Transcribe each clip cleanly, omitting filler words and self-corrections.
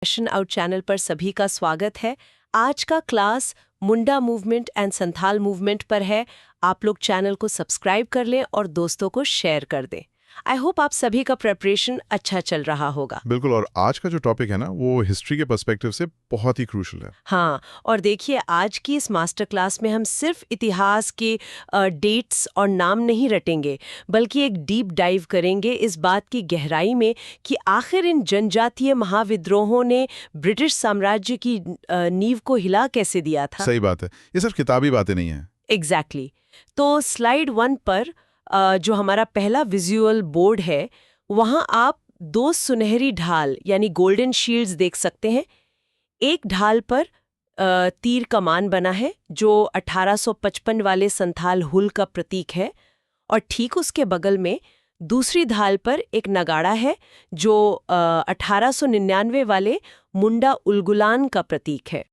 Passion out channel पर सभी का स्वागत है। आज का class Munda movement and Santhal movement पर है। आप लोग चैनल को सब्सक्राइब कर लें और दोस्तों को शेयर कर दें। आई होप आप सभी का प्रिपरेशन अच्छा चल रहा होगा। बिल्कुल। और आज का जो टॉपिक है ना, वो हिस्ट्री के पर्सपेक्टिव से बहुत ही क्रूशल है। हाँ, और देखिए आज की इस मास्टर क्लास में हम सिर्फ इतिहास के डेट्स और नाम नहीं रटेंगे, बल्कि एक डीप डाइव करेंगे इस बात की गहराई में कि आखिर इन जनजातीय महाविद्रोहों ने ब्रिटिश साम्राज्य की नींव को हिला कैसे दिया था। सही बात है, ये सिर्फ किताबी बातें नहीं है। एग्जैक्टली। तो स्लाइड 1 पर जो हमारा पहला विजुअल बोर्ड है, वहां आप दो सुनहरी ढाल यानी गोल्डन शील्ड्स देख सकते हैं। एक ढाल पर तीर कमान बना है जो 1855 वाले संथाल हुल का प्रतीक है, और ठीक उसके बगल में दूसरी ढाल पर एक नगाड़ा है जो 1899 वाले मुंडा उलगुलान का प्रतीक है।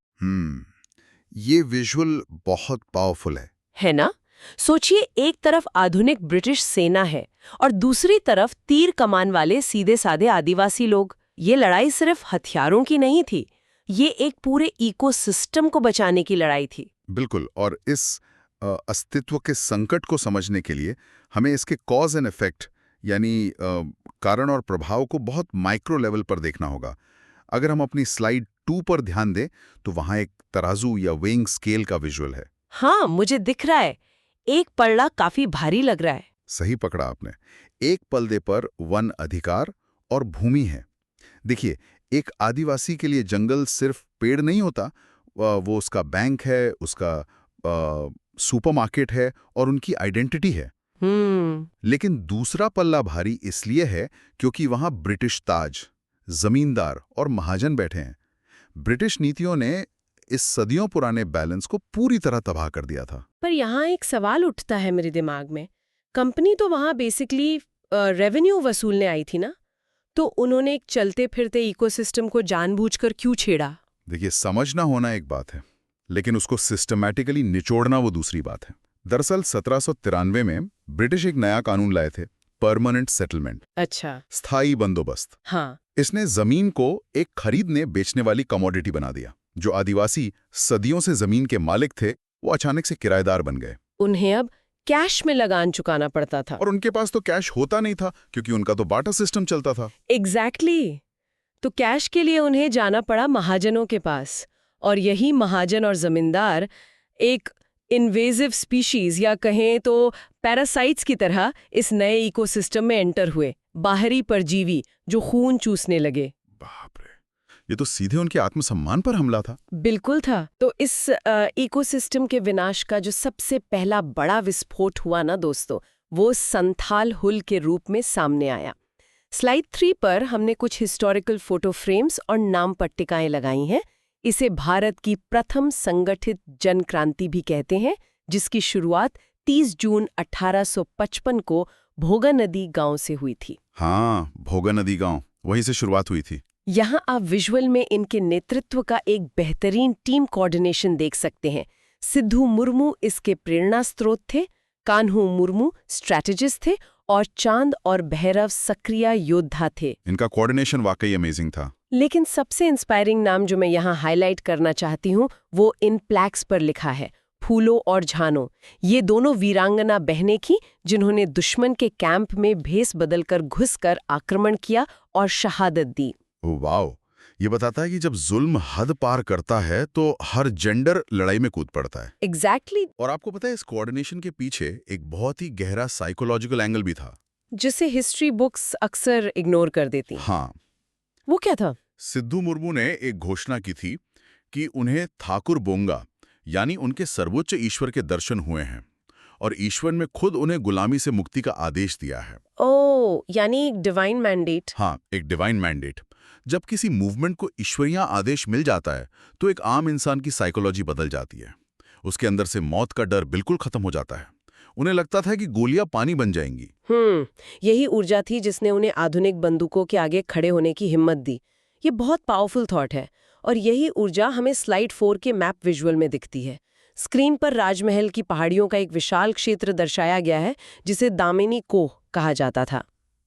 ये विजुअल बहुत पावरफुल है ना? सोचिए, एक तरफ आधुनिक ब्रिटिश सेना है और दूसरी तरफ तीर कमान वाले सीधे साधे आदिवासी लोग। ये लड़ाई सिर्फ हथियारों की नहीं थी, ये एक पूरे इकोसिस्टम को बचाने की लड़ाई थी। बिल्कुल। और इस अस्तित्व के संकट को समझने के लिए हमें इसके कॉज एंड इफेक्ट यानी कारण और प्रभाव को बहुत माइक्रो लेवल पर देखना होगा। अगर हम अपनी स्लाइड 2 पर ध्यान दें तो वहां एक तराजू या वेइंग स्केल का विजुअल है। हाँ, मुझे दिख रहा है। एक पल्ला काफी भारी लग रहा है। सही पकड़ा आपने। एक पल्ले पर वन अधिकार और भूमि है। देखिए, एक आदिवासी के लिए जंगल सिर्फ पेड़ नहीं होता, वो उसका बैंक है, उसका सुपरमार्केट है और उनकी आइडेंटिटी है। लेकिन दूसरा पल्ला भारी इसलिए है क्योंकि वहां ब्रिटिश ताज, जमींदार और महाजन बैठे हैं। ब्रिटिश नीतियों ने इस सदियों पुराने बैलेंस को पूरी तरह तबाह कर दिया था। पर यहाँ एक सवाल उठता है मेरे दिमाग में। कंपनी तो वहाँ बेसिकली रेवेन्यू वसूलने आई थी ना, तो उन्होंने एक चलते फिरते इकोसिस्टम को जानबूझकर क्यों छेड़ा? देखिए, समझना होना एक बात है, लेकिन उसको सिस्टमैटिकली निचोड़ना वो दूसरी बात है। दरअसल 1793 में ब्रिटिश एक नया कानून लाए थे, परमानेंट सेटलमेंट। अच्छा। स्थायी बंदोबस्त। हाँ। इसने जमीन को एक खरीदने बेचने वाली कमोडिटी बना दिया। जो आदिवासी सदियों से जमीन के मालिक थे, वो अचानक से किराएदार बन गए। उन्हें अब कैश में लगान चुकाना पड़ता था। और उनके पास तो कैश होता नहीं था क्योंकि उनका तो बार्टर सिस्टम चलता था। एग्जैक्टली। तो कैश के लिए उन्हें जाना पड़ा महाजनों के पास, और यही महाजन और जमींदार एक इन्वेजिव स्पीशीज या कहें तो पैरासाइट्स की तरह इस नए इकोसिस्टम में एंटर हुए। बाहरी परजीवी जो खून चूसने लगे। बाप रे, ये तो सीधे उनके आत्मसम्मान पर हमला था। बिल्कुल था। तो इस इकोसिस्टम के विनाश का जो सबसे पहला बड़ा विस्फोट हुआ ना दोस्तों, वो संथाल हुल के रूप में सामने आया। स्लाइड 3 पर हमने कुछ हिस्टोरिकल फोटो फ्रेम्स और नाम पट्टिकाएं लगाई हैं। इसे भारत की प्रथम संगठित जन क्रांति भी कहते हैं, जिसकी शुरुआत 30 जून 1855 को भोगा नदी गांव से हुई थी। हाँ, भोगा नदी गांव, वहीं से शुरुआत हुई थी। यहाँ आप विजुअल में इनके नेतृत्व का एक बेहतरीन टीम कोऑर्डिनेशन देख सकते हैं। सिद्धू मुर्मू इसके प्रेरणा स्रोत थे, कान्हू मुर्मू स्ट्रैटेजिस्ट थे और चांद और भैरव सक्रिय योद्धा थे। इनका कोऑर्डिनेशन वाकई अमेजिंग था। लेकिन सबसे इंस्पायरिंग नाम जो मैं यहाँ हाईलाइट करना चाहती हूँ, वो इन प्लैक्स पर लिखा है, फूलो और झानो। ये दोनों वीरांगना बहनें थीं जिन्होंने दुश्मन के कैंप में भेस बदलकर घुसकर आक्रमण किया और शहादत दी। वाओ, ये बताता है कि जब जुल्म हद पार करता है तो हर जेंडर लड़ाई में कूद पड़ता है। एग्जैक्टली। और आपको पता है, इस कोऑर्डिनेशन के पीछे एक बहुत ही गहरा साइकोलॉजिकल एंगल भी था, जिसे हिस्ट्री बुक्स अक्सर इग्नोर कर देती। हाँ। वो क्या था? सिद्धू मुर्मू ने एक घोषणा की थी कि उन्हें ठाकुर बोंगा यानी उनके सर्वोच्च ईश्वर के दर्शन हुए हैं और ईश्वर में खुद उन्हें गुलामी से मुक्ति का आदेश दिया है। ओह, यानी एक डिवाइन मैंडेट। हाँ, एक डिवाइन मैंडेट। जब किसी मूवमेंट को ईश्वरीय आदेश मिल जाता है तो एक आम इंसान की साइकोलॉजी बदल जाती है। उसके अंदर से मौत का डर बिल्कुल खत्म हो जाता है। उन्हें लगता था कि गोलियां पानी बन जाएंगी। यही ऊर्जा थी जिसने उन्हें आधुनिक बंदूकों के आगे खड़े होने की हिम्मत दी। ये बहुत पावरफुल थॉट है, और यही ऊर्जा हमें स्लाइड 4 के मैप विजुअल में दिखती है। स्क्रीन पर राजमहल की पहाड़ियों का एक विशाल क्षेत्र दर्शाया गया है जिसे दामिनी कोह कहा जाता था।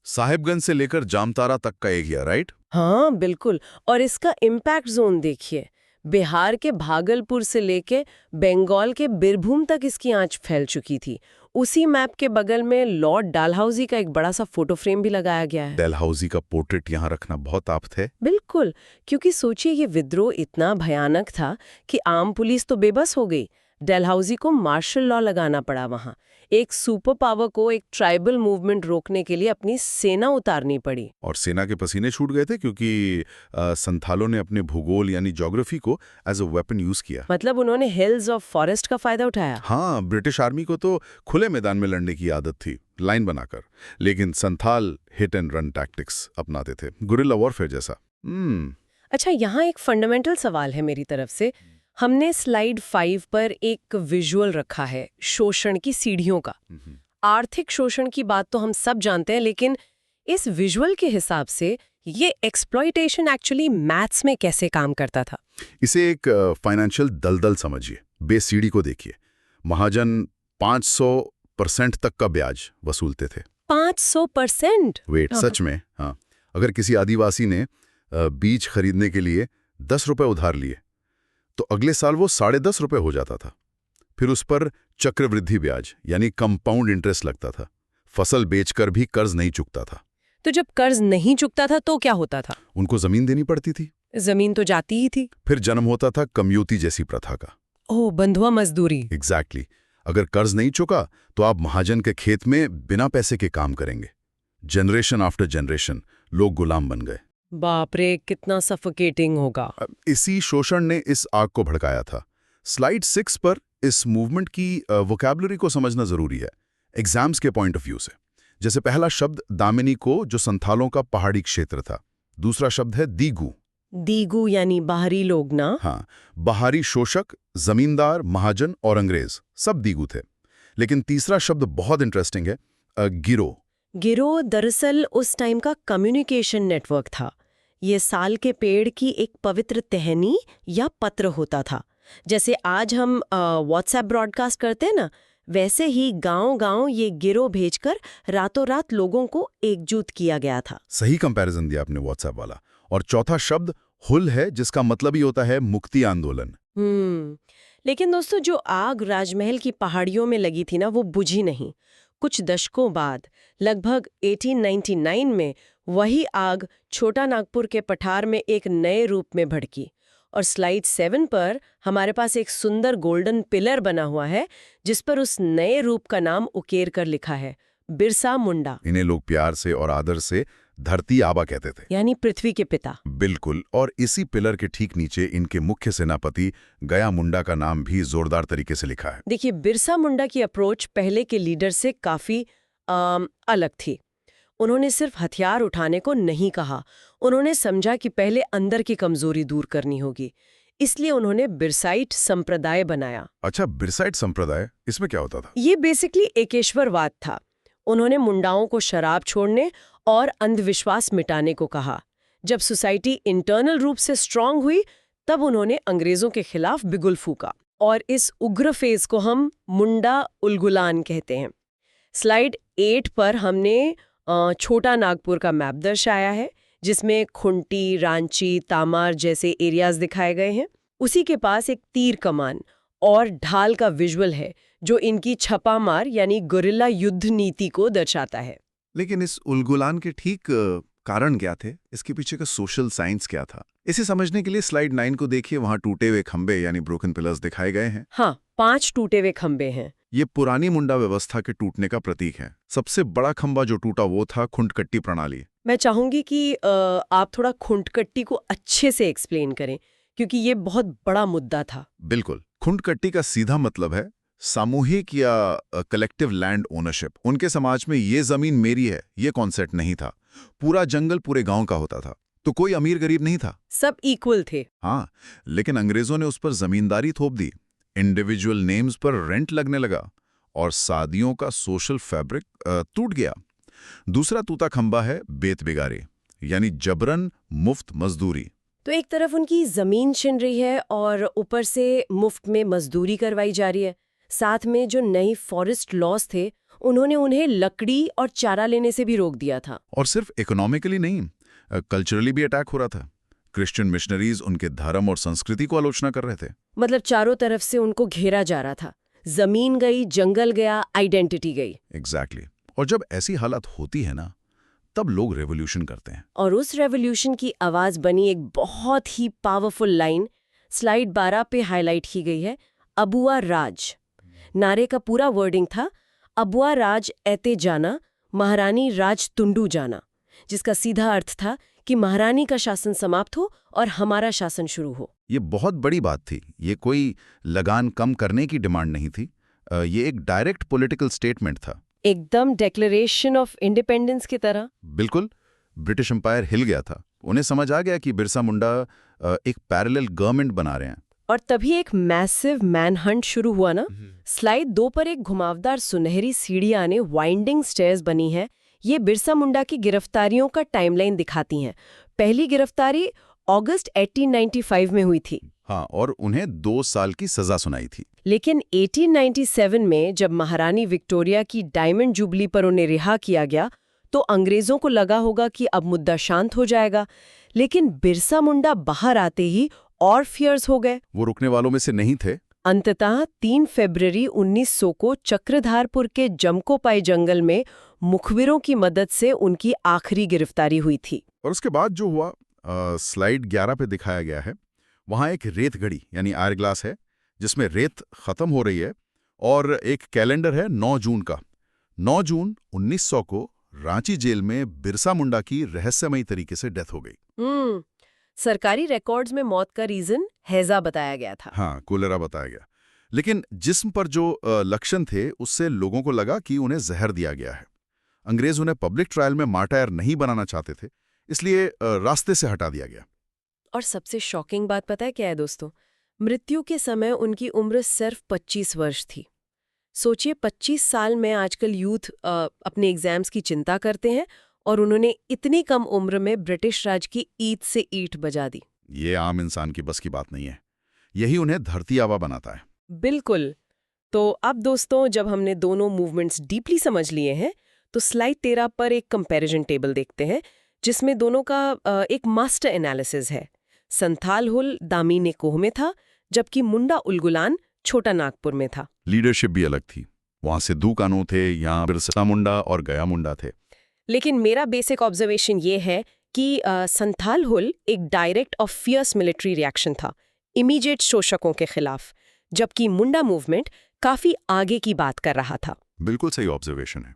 साहिबगंज से लेकर जामतारा तक का एरिया, राइट? हाँ बिल्कुल। और इसका इम्पैक्ट जोन देखिए, बिहार के भागलपुर से लेके बंगाल के बीरभूम तक इसकी आंच फैल चुकी थी। उसी मैप के बगल में लॉर्ड डालहौजी का एक बड़ा सा फोटो फ्रेम भी लगाया गया है। डलहौजी का पोर्ट्रेट यहाँ रखना बहुत आप्त है। बिल्कुल, क्योंकि सोचिए ये विद्रोह इतना भयानक था कि आम पुलिस तो बेबस हो गई। डलहौजी को मार्शल लॉ लगाना पड़ा वहां। एक सुपर पावर को एक ट्राइबल मूवमेंट रोकने के लिए अपनी सेना उतारनी पड़ी। और सेना के पसीने छूट गए थे क्योंकि संथालों ने अपने भूगोल यानी ज्योग्राफी को एज अ वेपन यूज किया। मतलब उन्होंने हिल्स और फॉरेस्ट का फायदा उठाया। हाँ, ब्रिटिश आर्मी को तो खुले मैदान में लड़ने की आदत थी, लाइन बनाकर। लेकिन Santhal hit and run tactics अपनाते थे, गुरिल्ला वॉरफेयर जैसा। अच्छा, यहाँ एक फंडामेंटल सवाल है मेरी तरफ से। हमने स्लाइड 5 पर एक विजुअल रखा है शोषण की सीढ़ियों का। आर्थिक शोषण की बात तो हम सब जानते हैं, लेकिन इस विजुअल के हिसाब से ये एक्सप्लॉइटेशन एक्चुअली मैथ्स में कैसे काम करता था? इसे एक फाइनेंशियल दलदल समझिए। बेस सीढ़ी को देखिए। महाजन 500% तक का ब्याज वसूलते थे। 500%? वेट, सच में? हाँ। अगर किसी आदिवासी ने बीज खरीदने के लिए 10 रुपए उधार लिए तो अगले साल वो 10.5 रुपए हो जाता था। फिर उस पर चक्रवृद्धि ब्याज यानी कंपाउंड इंटरेस्ट लगता था। फसल बेचकर भी कर्ज नहीं चुकता था। तो जब कर्ज नहीं चुकता था तो क्या होता था? उनको जमीन देनी पड़ती थी। जमीन तो जाती ही थी। फिर जन्म होता था कम्यूती जैसी प्रथा का। ओह, बंधुआ मजदूरी। एग्जैक्टली। अगर कर्ज नहीं चुका तो आप महाजन के खेत में बिना पैसे के काम करेंगे। जनरेशन आफ्टर जनरेशन लोग गुलाम बन गए। बाप रे, कितना सफोकेटिंग होगा। इसी शोषण ने इस आग को भड़काया था। स्लाइड 6 पर इस मूवमेंट की वोकैबुलरी को समझना जरूरी है एग्जाम्स के पॉइंट ऑफ व्यू से। जैसे पहला शब्द दामिनी को, जो संथालों का पहाड़ी क्षेत्र था। दूसरा शब्द है दीगू। दीगू यानी बाहरी लोग ना? हाँ, बाहरी शोषक, जमींदार, महाजन और अंग्रेज सब दीगू थे। लेकिन तीसरा शब्द बहुत इंटरेस्टिंग है, गिरोह। गिरोह दरअसल उस टाइम का कम्युनिकेशन नेटवर्क था। ये साल के पेड़ की एक पवित्र टहनी या पत्र होता था। जैसे आज हम व्हाट्सएप ब्रॉडकास्ट करते हैं ना, वैसे ही गांव-गांव ये गिरोह भेजकर रातों रात लोगों को एकजुट किया गया था। सही कंपैरिजन दिया आपने व्हाट्सएप वाला। और चौथा शब्द हुल है, जिसका मतलब ही होता है मुक्ति आंदोलन। लेकिन दोस्तों, जो आग राजमहल की पहाड़ियों में लगी थी ना, वो बुझी नहीं। कुछ दशकों बाद लगभग 1899 में वही आग छोटा नागपुर के पठार में एक नए रूप में भड़की। और स्लाइड 7 पर हमारे पास एक सुंदर गोल्डन पिलर बना हुआ है जिस पर उस नए रूप का नाम उकेर कर लिखा है, बिरसा मुंडा। इन्हें लोग प्यार से और आदर से धरती आबा कहते थे, यानी पृथ्वी के पिता। बिल्कुल। और इसी पिलर के ठीक नीचे इनके मुख्य सेनापति गया मुंडा का नाम भी जोरदार तरीके से लिखा है। देखिए, बिरसा मुंडा की अप्रोच पहले के लीडर से काफी अलग थी। उन्होंने सिर्फ हथियार उठाने को नहीं कहा, उन्होंने समझा कि पहले अंदर की कमजोरी दूर करनी होगी। इसलिए उन्होंने बिरसाइट संप्रदाय बनाया। अच्छा, बिरसाइट संप्रदाय, इसमें क्या होता था? ये बेसिकली एकेश्वरवाद था। उन्होंने मुंडाओं को शराब छोड़ने और अंधविश्वास मिटाने को कहा। जब सोसाइटी इंटरनल रूप से स्ट्रांग हुई, तब उन्होंने अंग्रेजों के खिलाफ बिगुल फूका। और इस उग्र फेज को हम मुंडा उलगुलान कहते हैं। स्लाइड 8 पर हमने छोटा नागपुर का मैप दर्शाया है, जिसमें खुंटी, रांची, तामार जैसे एरियाज दिखाए गए हैं। उसी के पास एक तीर कमान और ढाल का विजुअल है जो इनकी छपामार यानी गुरिल्ला युद्ध नीति को दर्शाता है। लेकिन इस उलगुलान के ठीक कारण क्या थे? इसके पीछे का सोशल साइंस क्या था? इसे समझने के लिए स्लाइड 9 को देखिए। वहां टूटे हुए खंबे यानी ब्रोकन पिलर्स दिखाए गए हैं। हाँ, 5 टूटे हुए खंबे हैं। ये पुरानी मुंडा व्यवस्था के टूटने का प्रतीक है। सबसे बड़ा खंबा जो टूटा वो था खुंटकट्टी प्रणाली। मैं चाहूंगी कि आप थोड़ा खुंटकट्टी को अच्छे से एक्सप्लेन करें, क्योंकि ये बहुत बड़ा मुद्दा था। बिल्कुल। खुंटकट्टी का सीधा मतलब है सामूहिक या कलेक्टिव लैंड ओनरशिप। उनके समाज में ये जमीन मेरी है, ये कॉन्सेप्ट नहीं था। पूरा जंगल पूरे गांव का होता था, तो कोई अमीर गरीब नहीं था, सब इक्वल थे। हाँ, लेकिन अंग्रेजों ने उस पर जमींदारी थोप दी। इंडिविजुअल नेम्स पर रेंट लगने लगा और शादियों का सोशल फैब्रिक टूट गया। दूसरा टूटा खंबा है बेत बिगारी यानी जबरन मुफ्त मजदूरी। तो एक तरफ उनकी जमीन छिन रही है और ऊपर से मुफ्त में मजदूरी करवाई जा रही है। साथ में जो नई फॉरेस्ट लॉज थे, उन्होंने उन्हें लकड़ी और चारा लेने से भी रोक दिया था। और सिर्फ इकोनॉमिकली नहीं, कल्चरली भी अटैक हो रहा था। क्रिश्चियन मिशनरीज उनके धर्म और संस्कृति को आलोचना कर रहे थे। मतलब चारों तरफ से उनको घेरा जा रहा था। जमीन गई, जंगल गया, आइडेंटिटी गई। एग्जैक्टली। और जब ऐसी हालत होती है ना, तब लोग रेवोल्यूशन करते हैं। और उस रेवोल्यूशन की आवाज बनी एक बहुत ही पावरफुल लाइन, स्लाइड 12 पे हाईलाइट की गई है, अबुआ राज। नारे का पूरा वर्डिंग था, अबुआ राज ऐते जाना, महारानी राज तुंडू जाना, जिसका सीधा अर्थ था कि महारानी का शासन समाप्त हो और हमारा शासन शुरू हो। ये बहुत बड़ी बात थी। ये कोई लगान कम करने की डिमांड नहीं थी। ये एक डायरेक्ट पॉलिटिकल स्टेटमेंट था। एकदम डिक्लेरेशन ऑफ इंडिपेंडेंस की तरह। बिल्कुल। ब्रिटिश एम्पायर हिल गया था। उन्हें समझ आ गया कि बिरसा मुंडा एक पैरेलल गवर्नमेंट बना रहे हैं। और तभी एक मैसिव मैनहंट शुरू हुआ ना। स्लाइड 2 पर एक घुमावदार सुनहरी सीढ़ियां ने वाइंडिंग स्टेयर्स बनी है। ये बिरसा मुंडा की गिरफ्तारियों का टाइमलाइन दिखाती हैं। पहली गिरफ्तारी अगस्त 1895 में हुई थी। हाँ, और उन्हें 2 साल की सजा सुनाई थी। लेकिन 1897 में जब महारानी विक्टोरिया की डायमंड जुबली पर उन्हें रिहा किया गया, तो अंग्रेजों को लगा होगा कि अब मुद्दा शांत हो जाएगा। लेकिन बिरसा मुंडा बाहर आते ही और फियर्स हो गए। वो रुकने वालों में से नहीं थे। अंततः 3 फरवरी 1900 को चक्रधारपुर के जमकोपाई जंगल में मुखबिरों की मदद से उनकी आखिरी गिरफ्तारी हुई थी। और उसके बाद जो हुआ, स्लाइड 11 पे दिखाया गया है। वहाँ एक रेत घड़ी यानी आयर ग्लास है, जिसमें रेत खत्म हो रही है, और एक कैलेंडर है 9 जून का। 9 जून 1900 को रांची जेल में बिरसा मुंडा की रहस्यमयी तरीके से डेथ हो गई। सरकारी रिकॉर्ड्स में मौत का रीजन हैजा बताया गया था। हाँ, कोलेरा बताया गया। लेकिन जिस्म पर जो लक्षण थे, उससे लोगों को लगा कि उन्हें जहर दिया गया है। अंग्रेज उन्हें पब्लिक ट्रायल में मार्टायर नहीं बनाना चाहते थे, इसलिए रास्ते से हटा दिया गया। और सबसे शॉकिंग बात पता है क्या है दोस्तों? मृत्यु के समय उनकी उम्र सिर्फ 25 वर्ष थी। सोचिए, 25 साल में आजकल यूथ अपने एग्जाम्स की चिंता करते हैं, और उन्होंने इतनी कम उम्र में ब्रिटिश राज की ईंट से ईंट बजा दी। ये आम इंसान की बस की बात नहीं है। यही उन्हें धरती आवा बनाता है। बिल्कुल। तो अब दोस्तों, जब हमने दोनों मूवमेंट्स डीपली समझ लिए हैं, तो स्लाइड 13 पर एक कंपैरिजन टेबल देखते हैं, जिसमें दोनों का एक मास्टर एनालिसिस है। संथाल हुल दामीने कोह में था, जबकि मुंडा उलगुलान छोटा नागपुर में था। लीडरशिप भी अलग थी। वहाँ सिद्धू कानू थे, यहाँ बिरसा मुंडा और गया मुंडा थे। लेकिन मेरा बेसिक ऑब्जर्वेशन ये है कि संथाल हुल एक डायरेक्ट और फियर्स मिलिट्री रिएक्शन था, इमीडिएट शोषकों के खिलाफ, जबकि मुंडा मूवमेंट काफी आगे की बात कर रहा था। बिल्कुल सही ऑब्जर्वेशन है।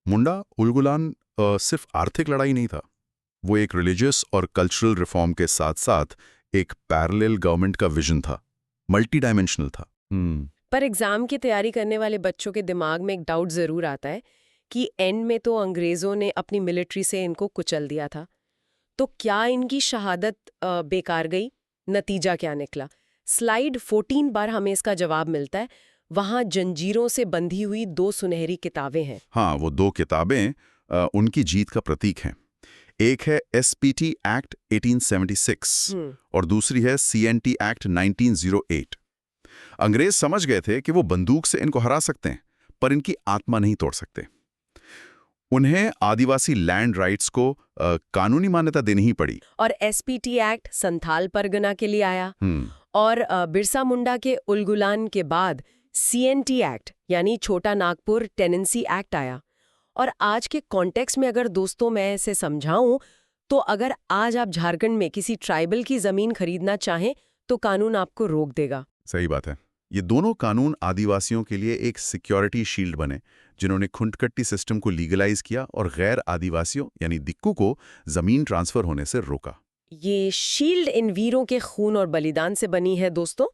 मुंडा उलगुलान सिर्फ आर्थिक लड़ाई नहीं था, वो एक रिलीजियस और कल्चरल रिफॉर्म के साथ साथ एक पैरेलल गवर्नमेंट का विजन था, मल्टी डायमेंशनल था। पर एग्जाम की तैयारी करने वाले बच्चों के दिमाग में एक डाउट जरूर आता है कि एंड में तो अंग्रेजों ने अपनी मिलिट्री से इनको कुचल दिया था, तो क्या इनकी शहादत बेकार गई? नतीजा क्या निकला? स्लाइड 14 बार हमें इसका जवाब मिलता है। वहां जंजीरों से बंधी हुई 2 सुनहरी किताबें हैं। हाँ, वो 2 किताबें उनकी जीत का प्रतीक हैं। एक है एसपीटी एक्ट 1876 और दूसरी है सीएनटी एक्ट 1908। अंग्रेज समझ गए थे कि वो बंदूक से इनको हरा सकते हैं, पर इनकी आत्मा नहीं तोड़ सकते। उन्हें आदिवासी लैंड राइट्स को कानूनी मान्यता देनी ही पड़ी। और एसपीटी एक्ट संथाल परगना के लिए आया, और बिरसा मुंडा के उलगुलान के बाद सीएनटी एक्ट यानी छोटा नागपुर टेनेंसी एक्ट आया। और आज के कॉन्टेक्स्ट में अगर दोस्तों मैं इसे समझाऊं, तो अगर आज आप झारखंड में किसी ट्राइबल की जमीन खरीदना चाहें, तो कानून आपको रोक देगा। सही बात है। ये दोनों कानून आदिवासियों के लिए एक सिक्योरिटी शील्ड बने, जिन्होंने खुंटकट्टी सिस्टम को लीगलाइज किया और गैर आदिवासियों यानी दिक्कू को जमीन ट्रांसफर होने से रोका। ये शील्ड इन वीरों के खून और बलिदान से बनी है दोस्तों,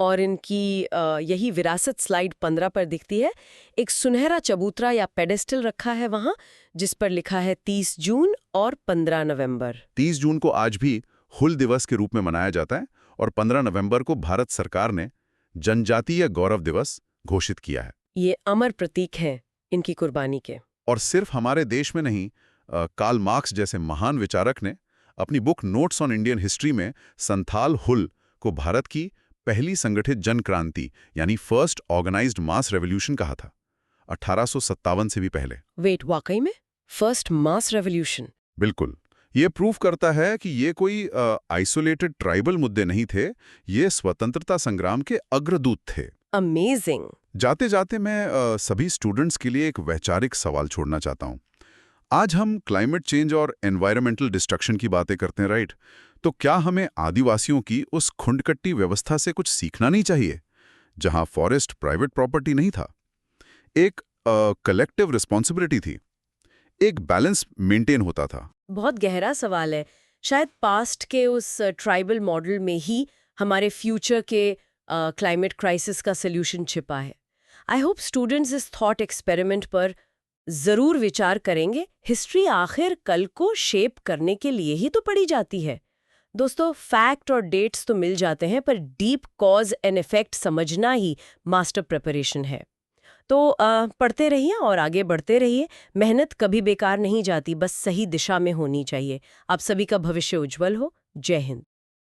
और इनकी यही विरासत स्लाइड 15 पर दिखती है। एक सुनहरा चबूतरा या पेडेस्टल रखा है वहां, जिस पर लिखा है 30 जून और 15 नवंबर। 30 जून को आज भी हुल दिवस के रूप में मनाया जाता है, और 15 नवंबर को भारत सरकार ने जनजातीय गौरव दिवस घोषित किया है। ये अमर प्रतीक हैं इनकी कुर्बानी के। और सिर्फ हमारे देश में नहीं, कार्ल मार्क्स जैसे महान विचारक ने अपनी book notes on Indian history में संथाल हुल को भारत की पहली संगठित जन क्रांति यानी फर्स्ट ऑर्गेनाइज्ड मास रेवोल्यूशन कहा था, 1857 से भी पहले। वेट, वाकई में फर्स्ट मास रेवोल्यूशन? बिल्कुल। ये प्रूव करता है कि ये कोई आइसोलेटेड ट्राइबल मुद्दे नहीं थे, ये स्वतंत्रता संग्राम के अग्रदूत थे। अमेजिंग। जाते जाते मैं सभी स्टूडेंट्स के लिए एक वैचारिक सवाल छोड़ना चाहता हूँ। आज हम क्लाइमेट चेंज और एनवायरमेंटल डिस्ट्रक्शन की बातें करते हैं, राइट? तो क्या हमें आदिवासियों की उस खुंडकट्टी व्यवस्था से कुछ सीखना नहीं चाहिए, जहां फॉरेस्ट प्राइवेट प्रॉपर्टी नहीं था, एक कलेक्टिव रिस्पॉन्सिबिलिटी थी, एक बैलेंस मेंटेन होता था? बहुत गहरा सवाल है। शायद पास्ट के उस ट्राइबल मॉडल में ही हमारे फ्यूचर के क्लाइमेट क्राइसिस का सल्यूशन छिपा है। आई होप स्टूडेंट्स इस थॉट एक्सपेरिमेंट पर जरूर विचार करेंगे। हिस्ट्री आखिर कल को शेप करने के लिए ही तो पढ़ी जाती है। दोस्तों, फैक्ट और डेट्स तो मिल जाते हैं, पर डीप कॉज एंड इफेक्ट समझना ही मास्टर प्रिपरेशन है। तो पढ़ते रहिए और आगे बढ़ते रहिए। मेहनत कभी बेकार नहीं जाती, बस सही दिशा में होनी चाहिए। आप सभी का भविष्य उज्जवल हो। जय हिंद।